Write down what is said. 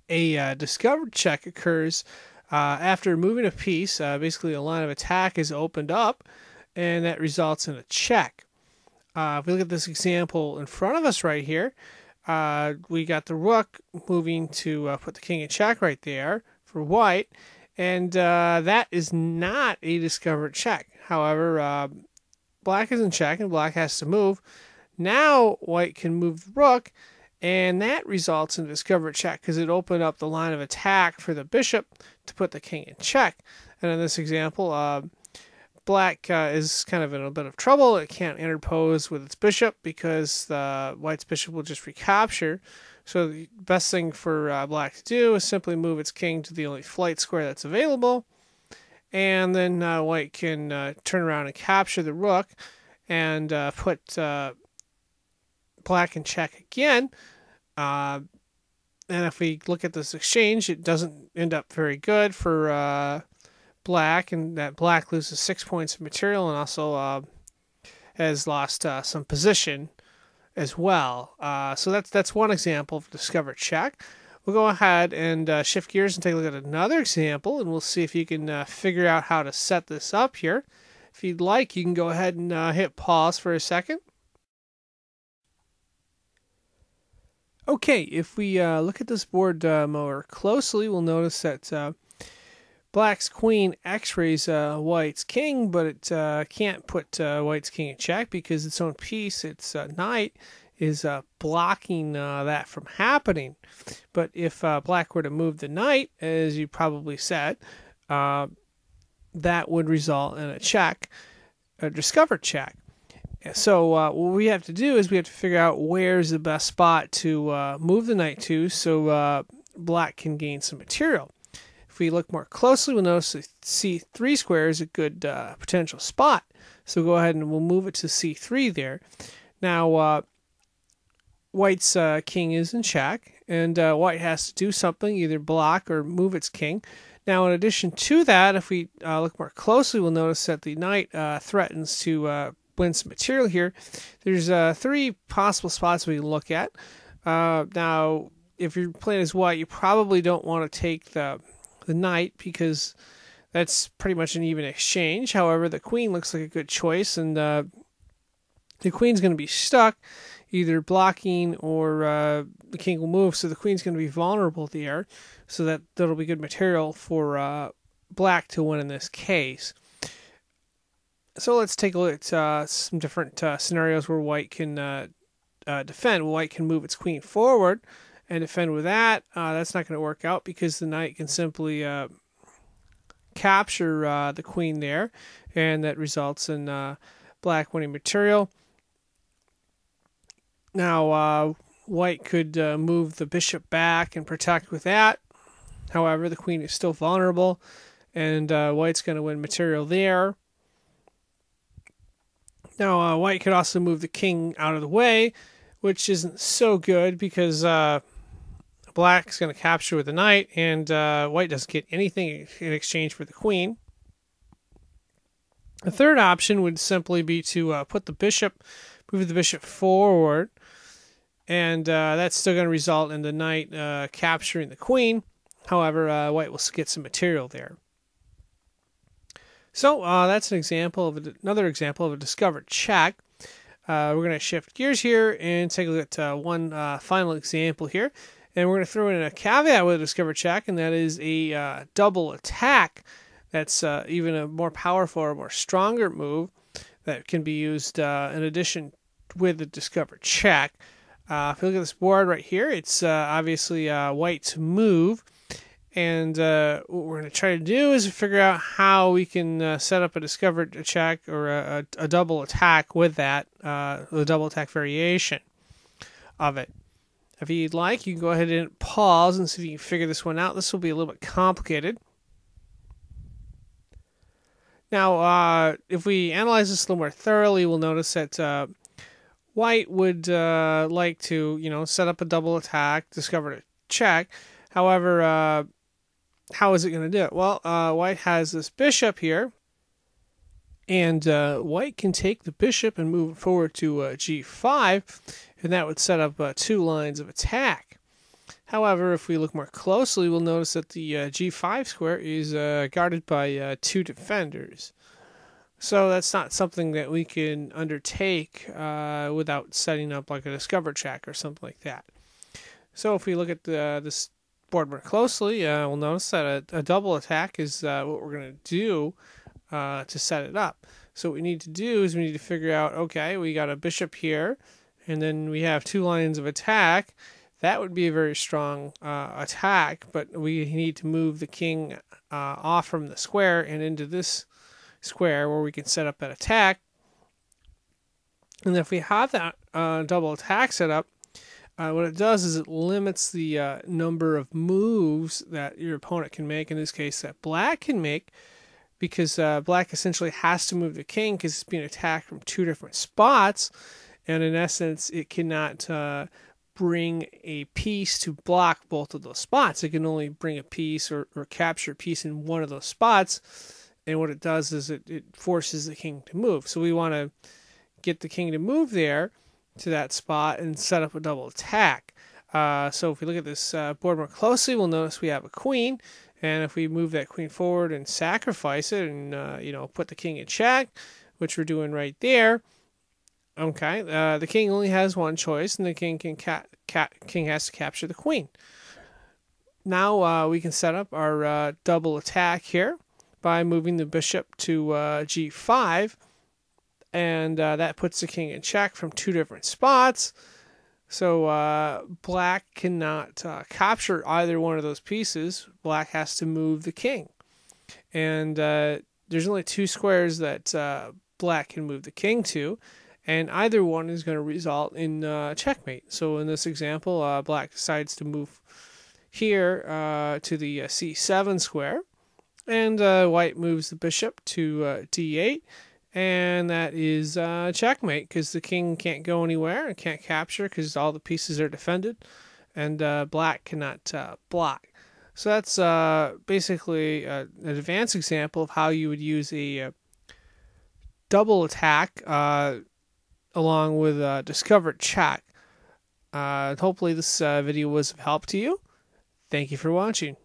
A discovered check occurs after moving a piece. Basically, a line of attack is opened up, and that results in a check. If we look at this example in front of us right here, we got the rook moving to put the king in check right there for white, and that is not a discovered check. However, black is in check, and black has to move. Now white can move the rook, and that results in a discovered check because it opened up the line of attack for the bishop to put the king in check. And in this example, black is kind of in a bit of trouble. It can't interpose with its bishop because the white's bishop will just recapture. So the best thing for black to do is simply move its king to the only flight square that's available. And then white can turn around and capture the rook and put black in check again. And if we look at this exchange, it doesn't end up very good for black, and that black loses 6 points of material and also has lost some position as well. So that's one example of discovered check. We'll go ahead and shift gears and take a look at another example, and we'll see if you can figure out how to set this up here. If you'd like, you can go ahead and hit pause for a second. Okay, if we look at this board more closely, we'll notice that black's queen x-rays white's king, but it can't put white's king in check because its own piece, its knight, is blocking that from happening. But if black were to move the knight, as you probably said, that would result in a check, a discovered check. So what we have to do is we have to figure out where's the best spot to move the knight to so black can gain some material. If we look more closely, we'll notice that C3 square is a good potential spot. So go ahead and we'll move it to C3 there. Now, white's king is in check, and white has to do something, either block or move its king. Now, in addition to that, if we look more closely, we'll notice that the knight threatens to win some material here. There's 3 possible spots we can look at. Now, if you're playing as white, you probably don't want to take the knight because that's pretty much an even exchange. However, the queen looks like a good choice, and the queen's going to be stuck, either blocking or the king will move, so the queen's going to be vulnerable there, so that'll be good material for black to win in this case. So let's take a look at some different scenarios where white can defend. White can move its queen forward and defend with that. That's not going to work out because the knight can simply capture the queen there, and that results in black winning material. Now, white could move the bishop back and protect with that. However, the queen is still vulnerable, and white's going to win material there. Now, white could also move the king out of the way, which isn't so good because black's going to capture with the knight, and white doesn't get anything in exchange for the queen. The third option would simply be to move the bishop forward, and that's still going to result in the knight capturing the queen. However, white will get some material there. So that's another example of a discovered check. We're going to shift gears here and take a look at one final example here. And we're going to throw in a caveat with a discovered check, and that is a double attack. That's even a more powerful or more stronger move that can be used in addition with the discovered check. If you look at this board right here, it's obviously white's move. And what we're going to try to do is figure out how we can set up a discovered check or a double attack with that, the double attack variation of it. If you'd like, you can go ahead and pause and see if you can figure this one out. This will be a little bit complicated. Now, if we analyze this a little more thoroughly, we'll notice that white would like to, set up a double attack, discover a check. However, how is it going to do it? Well, white has this bishop here, and white can take the bishop and move it forward to g5, and that would set up 2 lines of attack. However, if we look more closely, we'll notice that the g5 square is guarded by two defenders. So that's not something that we can undertake without setting up like a discover check or something like that. So if we look at this board more closely, we'll notice that a double attack is what we're going to do to set it up. So what we need to do is we need to figure out, okay, we got a bishop here, and then we have two lines of attack. That would be a very strong attack, but we need to move the king off from the square and into this square where we can set up that attack. And if we have that double attack set up, what it does is it limits the number of moves that your opponent can make, in this case that black can make, because black essentially has to move the king because it's being attacked from two different spots, and in essence it cannot bring a piece to block both of those spots. It can only bring a piece or capture a piece in one of those spots, and what it does is it forces the king to move. So we want to get the king to move there to that spot and set up a double attack. So if we look at this board more closely, we'll notice we have a queen, and if we move that queen forward and sacrifice it and put the king in check, which we're doing right there, okay, the king only has one choice, and the king has to capture the queen. Now we can set up our double attack here by moving the bishop to g5, and that puts the king in check from two different spots. So black cannot capture either one of those pieces. Black has to move the king. And there's only two squares that black can move the king to, and either one is going to result in checkmate. So in this example, black decides to move here to the c7 square, and white moves the bishop to d8, and that is checkmate, because the king can't go anywhere and can't capture because all the pieces are defended, and black cannot block. So that's basically an advanced example of how you would use a double attack along with a discovered check. Hopefully this video was of help to you. Thank you for watching.